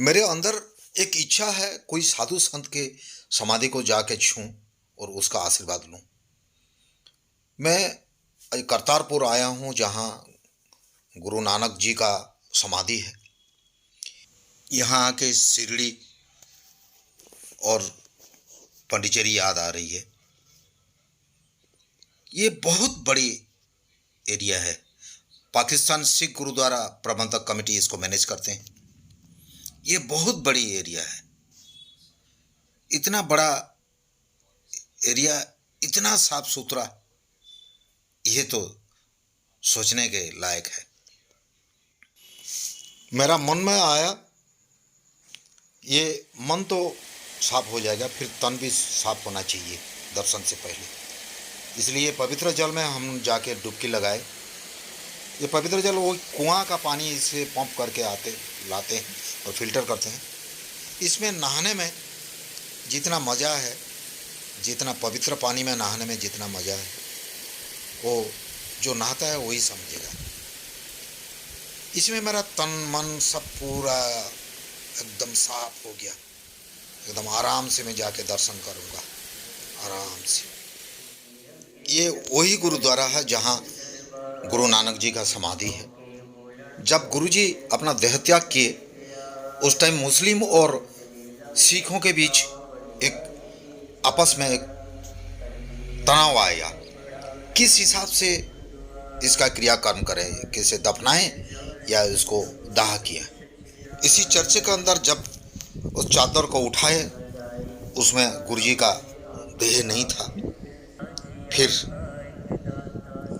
मेरे अंदर एक इच्छा है कोई साधु संत के समाधि को जाके छूं और उसका आशीर्वाद लूं। मैं करतारपुर आया हूं जहां गुरु नानक जी का समाधि है। यहाँ आके शिरडी और पंडिचेरी याद आ रही है। ये बहुत बड़ी एरिया है। पाकिस्तान सिख गुरुद्वारा प्रबंधक कमेटी इसको मैनेज करते हैं। ये बहुत बड़ी एरिया है। इतना बड़ा एरिया, इतना साफ सुथरा, ये तो सोचने के लायक है। मेरा मन में आया ये मन तो साफ हो जाएगा, फिर तन भी साफ होना चाहिए दर्शन से पहले। इसलिए पवित्र जल में हम जाके डुबकी लगाए। ये पवित्र जल वो कुआं का पानी इसे पंप करके लाते हैं और फिल्टर करते हैं। इसमें नहाने में जितना मज़ा है, जितना पवित्र पानी में नहाने में जितना मज़ा है, वो जो नहाता है वही समझेगा। इसमें मेरा तन मन सब पूरा एकदम साफ हो गया। एकदम आराम से मैं जाके दर्शन करूँगा, आराम से। ये वही गुरुद्वारा है जहाँ गुरु नानक जी का समाधि है। जब गुरु जी अपना देह त्याग किए, उस टाइम मुस्लिम और सिखों के बीच एक आपस में एक तनाव आया। किस हिसाब से इसका क्रियाकर्म करें, कैसे दफनाएं या इसको दाह किया। इसी चर्चे के अंदर जब उस चादर को उठाए, उसमें गुरुजी का देह नहीं था। फिर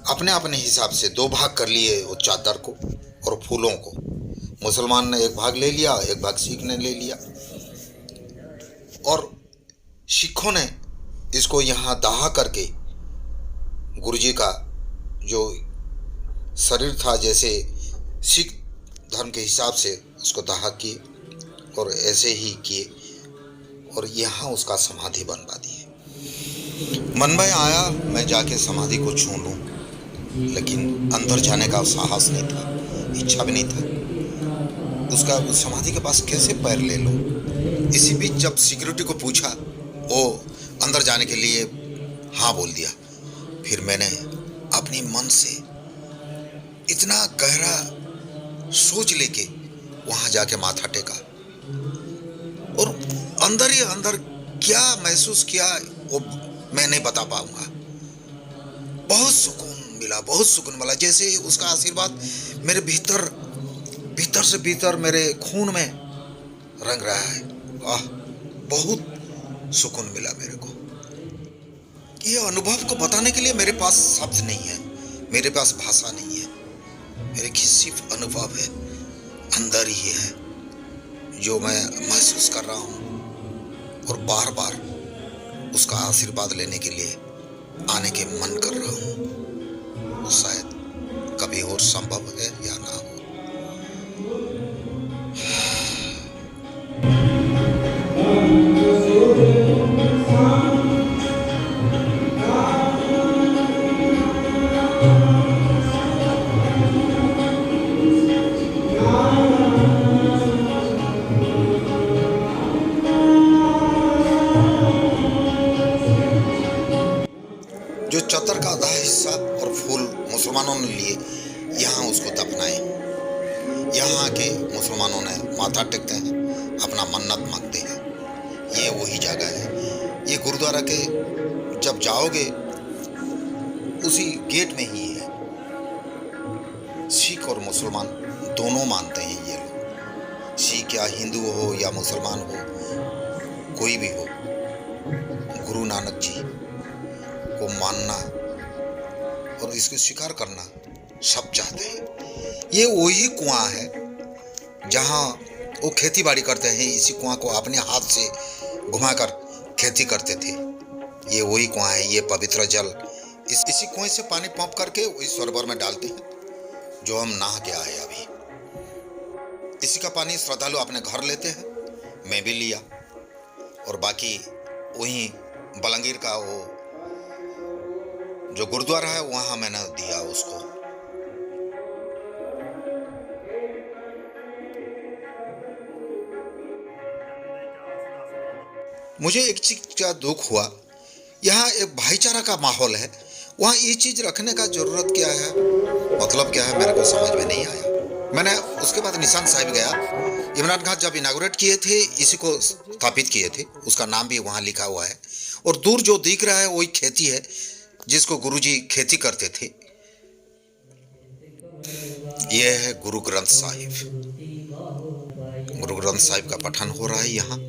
अपने अपने हिसाब से दो भाग कर लिए उस चादर को और फूलों को। मुसलमान ने एक भाग ले लिया, एक भाग सिख ने ले लिया, और सिखों ने इसको यहाँ दाह करके गुरुजी का जो शरीर था, जैसे सिख धर्म के हिसाब से उसको दाह किए और ऐसे ही किए और यहाँ उसका समाधि बनवा दिए। मन में आया मैं जाके समाधि को छू लूँ, लेकिन अंदर जाने का साहस नहीं था, इच्छा भी नहीं था। उसका उस समाधि के पास कैसे पैर ले लूँ। इसी बीच जब सिक्योरिटी को पूछा, वो अंदर जाने के लिए हाँ बोल दिया। फिर मैंने अपनी मन से इतना गहरा सोच लेके वहाँ जाके माथा टेका और अंदर ही अंदर क्या महसूस किया वो मैं नहीं बता पाऊंगा। बहुत सुकून मिला, बहुत सुकून मिला। जैसे उसका आशीर्वाद मेरे भीतर भीतर से भीतर मेरे खून में रंग रहा है। आह, बहुत सुकून मिला मेरे को। ये अनुभव को बताने के लिए मेरे पास शब्द नहीं है, मेरे पास भाषा नहीं है। मेरे की सिर्फ अनुभव है, अंदर ही है, जो मैं महसूस कर रहा हूँ और बार बार उसका आशीर्वाद लेने के लिए आने के मन कर रहा हूँ। शायद कभी और संभव है या ना हो। जो चतर का आधा हिस्सा और फूल मुसलमानों ने लिए, यहाँ उसको दफनाए। यहाँ आके मुसलमानों ने माथा टेकते हैं, अपना मन्नत मांगते हैं। ये वही जगह है। ये गुरुद्वारा के जब जाओगे उसी गेट में ही है। सिख और मुसलमान दोनों मानते हैं ये लोग। सिख या हिंदू हो या मुसलमान हो, कोई भी हो, गुरु नानक जी को मानना और इसको स्वीकार करना सब चाहते हैं। ये वही कुआं है जहां वो खेती बाड़ी करते हैं। इसी कुआं को अपने हाथ से घुमाकर खेती करते थे। ये वही कुआं है। ये पवित्र जल इसी कुएं से पानी पंप करके वही सरोवर में डालते हैं, जो हम नहा के आए अभी। इसी का पानी श्रद्धालु अपने घर लेते हैं, मैं भी लिया, और बाकी वहीं बलंगीर का वो जो गुरुद्वारा है वहां मैंने दिया उसको। मुझे एक चीज का दुख हुआ, यहाँ एक भाईचारा का माहौल है, वहाँ ये चीज रखने का जरूरत क्या है, मतलब क्या है, मेरे को समझ में नहीं आया। मैंने उसके बाद निशान साहिब गया। इमरान खान जब इनागुरेट किए थे, इसी को स्थापित किए थे, उसका नाम भी वहाँ लिखा हुआ है। और दूर जो दिख रहा है वही खेती है, जिसको गुरुजी खेती करते थे। यह है गुरु ग्रंथ साहिब। गुरु ग्रंथ साहिब का पठन हो रहा है यहाँ।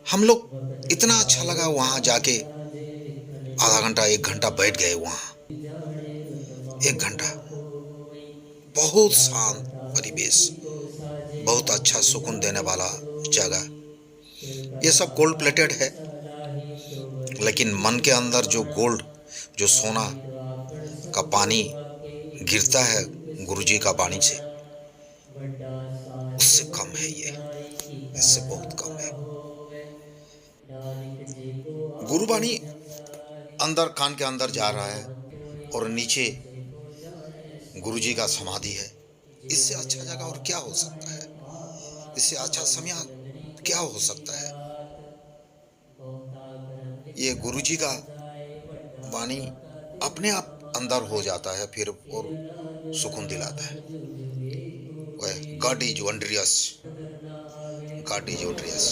हम लोग, इतना अच्छा लगा वहाँ जाके, आधा घंटा 1 घंटा बैठ गए वहाँ। 1 घंटा, बहुत शांत परिवेश, बहुत अच्छा सुकून देने वाला जगह। ये सब गोल्ड प्लेटेड है, लेकिन मन के अंदर जो गोल्ड, जो सोना का पानी गिरता है गुरुजी का वाणी से, उससे कम है ये, इससे बहुत कम है। गुरुवाणी अंदर, कान के अंदर जा रहा है, और नीचे गुरुजी का समाधि है। इससे अच्छा जगह और क्या हो सकता है, इससे अच्छा समय क्या हो सकता है। ये गुरुजी का वाणी अपने आप अंदर हो जाता है फिर, और सुकून दिलाता है। वह गॉड इज वंडरियस, गॉड इज वंडरियस।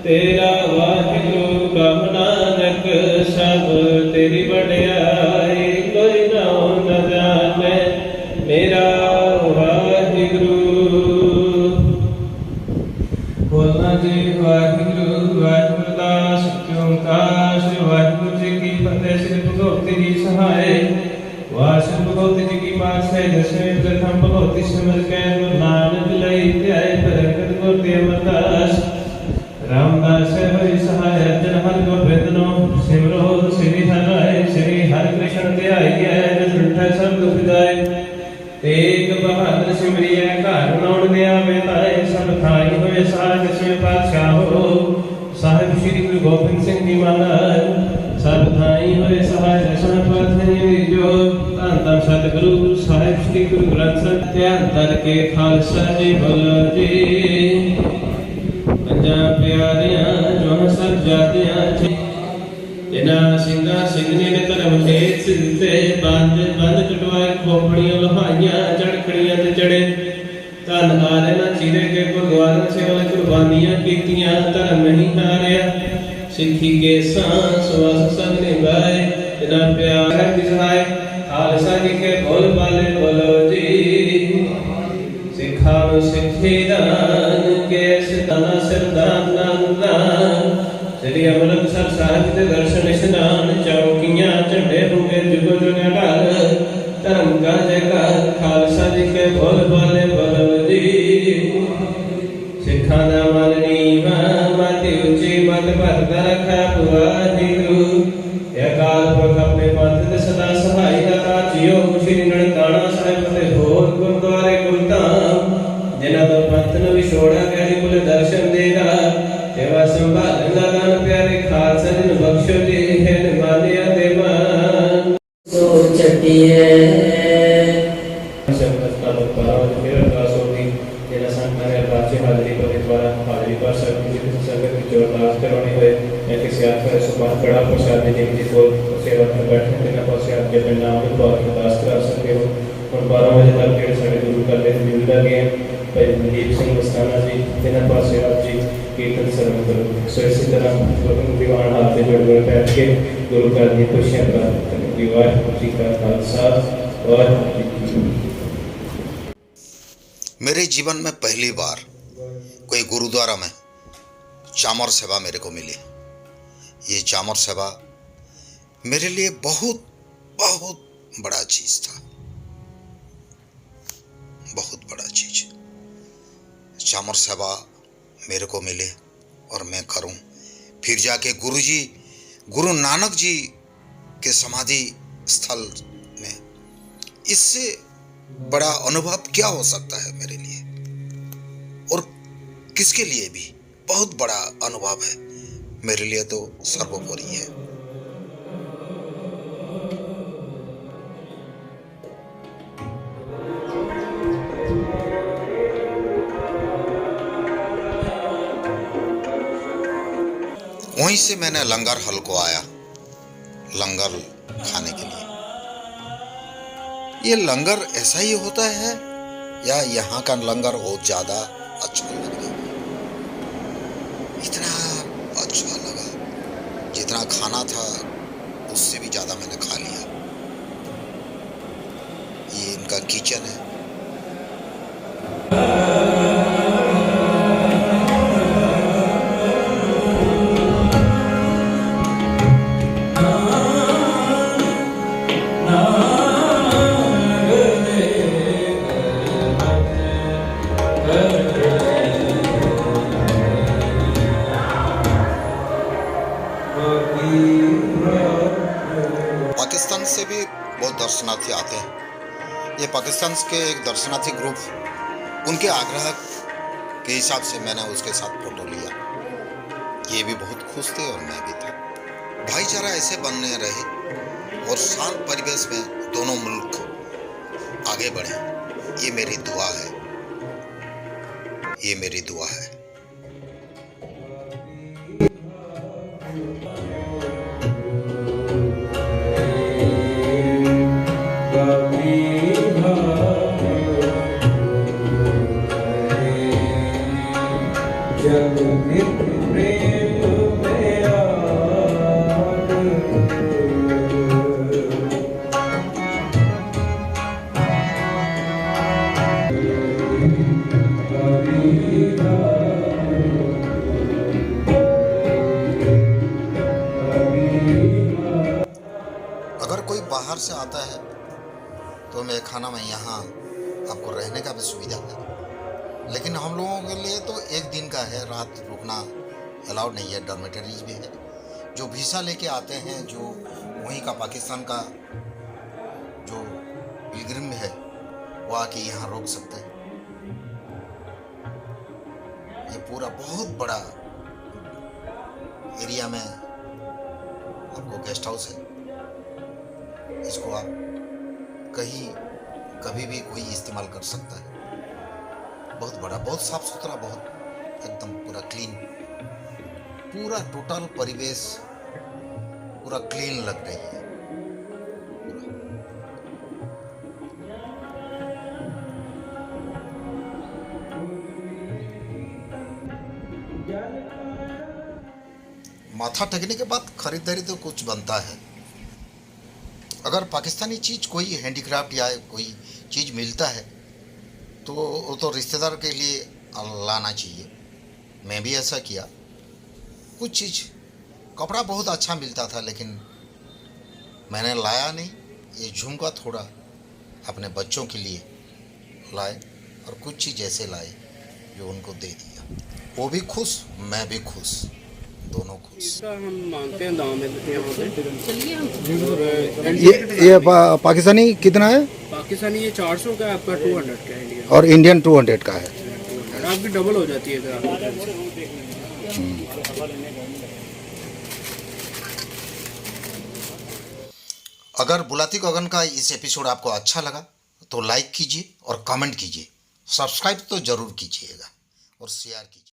तेरा वाहिगुरु कह नानक सब तेरी बड़ाई कोई न जाने मेरा वाहिगुरु। बोलना जी वाहिगुरु वाहिगुरु दास ओंकार श्री वाहिगुरु जी की फतेह। श्री भगवती जी सहाय वासु भगवती जी की पातशाही दसवें प्रथम भगवती सिमर के गुरु नानक लई ध्याय प्रगट गुरु देवदास रामदास हरि सहाय अर्जन हर गोबिंद नो सिमरो श्री हरि श्री हरि कृष्ण ध्याय जय सब दुख जाय। तेग बहादुर सिमरिय घर नौड़ दिया बेताए सब थाई होए साज दसवें पातशाह हो साहिब श्री गुरु गोबिंद सिंह जी महाराज सब थाई होए सहाय दसवें पातशाह जो धन धन सतगुरु साहिब श्री गुरु ग्रंथ साहिब ध्यान करके खालसा जी बोलो जी। प्यारियां जो सब जातियां जिना सिंगा सिंगने ने धर्म खेत सिद्धे बंद बंद कटवाए खोपड़ियां लोहाइयां चढ़खड़ियां ते चढ़े धन हारे ना चीरे के गुरुद्वारा सेवा कुर्बानियां कीतियां धर्म नहीं हारिया सिੱਖੀ के सांस वास संग निभाए जिना प्यार की सहाय खालसा जी के बोल बाले बोलो जी। सिखाओ सिद्धि दान के सिताना सिरदान दान श्री अमृतसर साहिब के दर्शन स्नान चौकियां झंडे होंगे जुगो जुग ढाल धर्म का जयकार खालसा जी के बोल बाले बोलो जी। सिखा दा मन नीवा माती ऊंची मत भरता रखा वाहिगुरु अकाल पुरख अपने पंथ दे सदा सहाय दाता जियो श्री ननकाना साहिब ते होर गुरुद्वारे गुरधाम जिन्हां दा पंथ नूं विछोड़ा कहने कोले दर्शन देगा सेवा संभालना दान प्यारे खालसा जी नूं बख्शो जी है मानिया दे मान सो चटिए संगत का परम फिर अरदास होगी जिन्हां संतां ने अरदास हाजरी पर द्वारा हाजरी पर सब किसी संगत की अरदास करवानी हुए या किसी आत्मा सुबह कड़ा प्रसाद जी की को सेवा में बैठने देना पास आप जब नाम के द्वारा अरदास करा सकते हो। और 12 बजे तक के सारे गुरु कर ले मिल गए भाई मनदीप सिंह मस्ताना जी जिन्हां पास आप जी कीर्तन सर्व करो। सो इसी तरह दीवान हाथ से जोड़ बैठ के गुरु का दी खुशियां प्राप्त करें। वाहिगुरू जी का खालसा और मेरे जीवन में पहली बार कोई गुरुद्वारा में चामर सेवा मेरे को मिली। ये चामर सेवा मेरे लिए बहुत बहुत बड़ा चीज था, बहुत बड़ा चीज। चामर सेवा मेरे को मिले और मैं करूं, फिर जाके गुरुजी गुरु नानक जी के समाधि स्थल में। इससे बड़ा अनुभव क्या हो सकता है मेरे लिए, और किसके लिए भी बहुत बड़ा अनुभव है, मेरे लिए तो सर्वोपरि है। वहीं से मैंने लंगर हॉल को आया लंगर खाने के लिए। ये लंगर ऐसा ही होता है या यहाँ का लंगर बहुत ज्यादा अच्छा लग रहा है? इतना अच्छा लगा, जितना खाना था उससे भी ज्यादा मैंने खा लिया। ये इनका किचन है। पाकिस्तान से भी बहुत दर्शनार्थी आते हैं। ये पाकिस्तान के एक दर्शनार्थी ग्रुप, उनके आग्रह के हिसाब से मैंने उसके साथ फोटो लिया। ये भी बहुत खुश थे और मैं भी था। भाईचारा ऐसे बनने रहे और शांत परिवेश में दोनों मुल्क आगे बढ़े, ये मेरी दुआ है, ये मेरी दुआ है। अगर कोई बाहर से आता है तो मैं खाना में यहाँ आपको रहने का भी सुविधा है, लेकिन हम लोगों के लिए तो एक दिन का है, रात रुकना अलाउड नहीं है। डॉर्मेटरीज भी है। जो वीज़ा लेके आते हैं, जो वहीं का पाकिस्तान का जो पिलग्रिम है, वो आके यहाँ रोक सकते हैं। ये पूरा बहुत बड़ा एरिया में आपको गेस्ट हाउस है। इसको आप कहीं कभी भी कोई इस्तेमाल कर सकता है। बहुत बड़ा, बहुत साफ सुथरा, बहुत एकदम पूरा क्लीन, पूरा टोटल परिवेश पूरा क्लीन लग रही है। माथा टेकने के बाद खरीदारी तो कुछ बनता है। अगर पाकिस्तानी चीज़ कोई हैंडीक्राफ्ट या कोई चीज़ मिलता है तो वो तो रिश्तेदार के लिए लाना चाहिए। मैं भी ऐसा किया। कुछ चीज़, कपड़ा बहुत अच्छा मिलता था लेकिन मैंने लाया नहीं। ये झुमका थोड़ा अपने बच्चों के लिए लाए और कुछ चीज़ ऐसे लाए जो उनको दे दिया। वो भी खुश, मैं भी खुश, दोनों खुश। हम मांगते हैं दाम में यहाँ ये पाकिस्तानी कितना है? पाकिस्तानी ये 400 का है, आपका 200 का है इंडिया, और इंडियन 200 का है। आपकी डबल हो जाती है अगर आप। अगर बुलाती गगन का इस एपिसोड आपको अच्छा लगा तो लाइक कीजिए और कमेंट कीजिए। सब्सक्राइब तो ज़रूर कीजिएगा और शेयर कीजिए।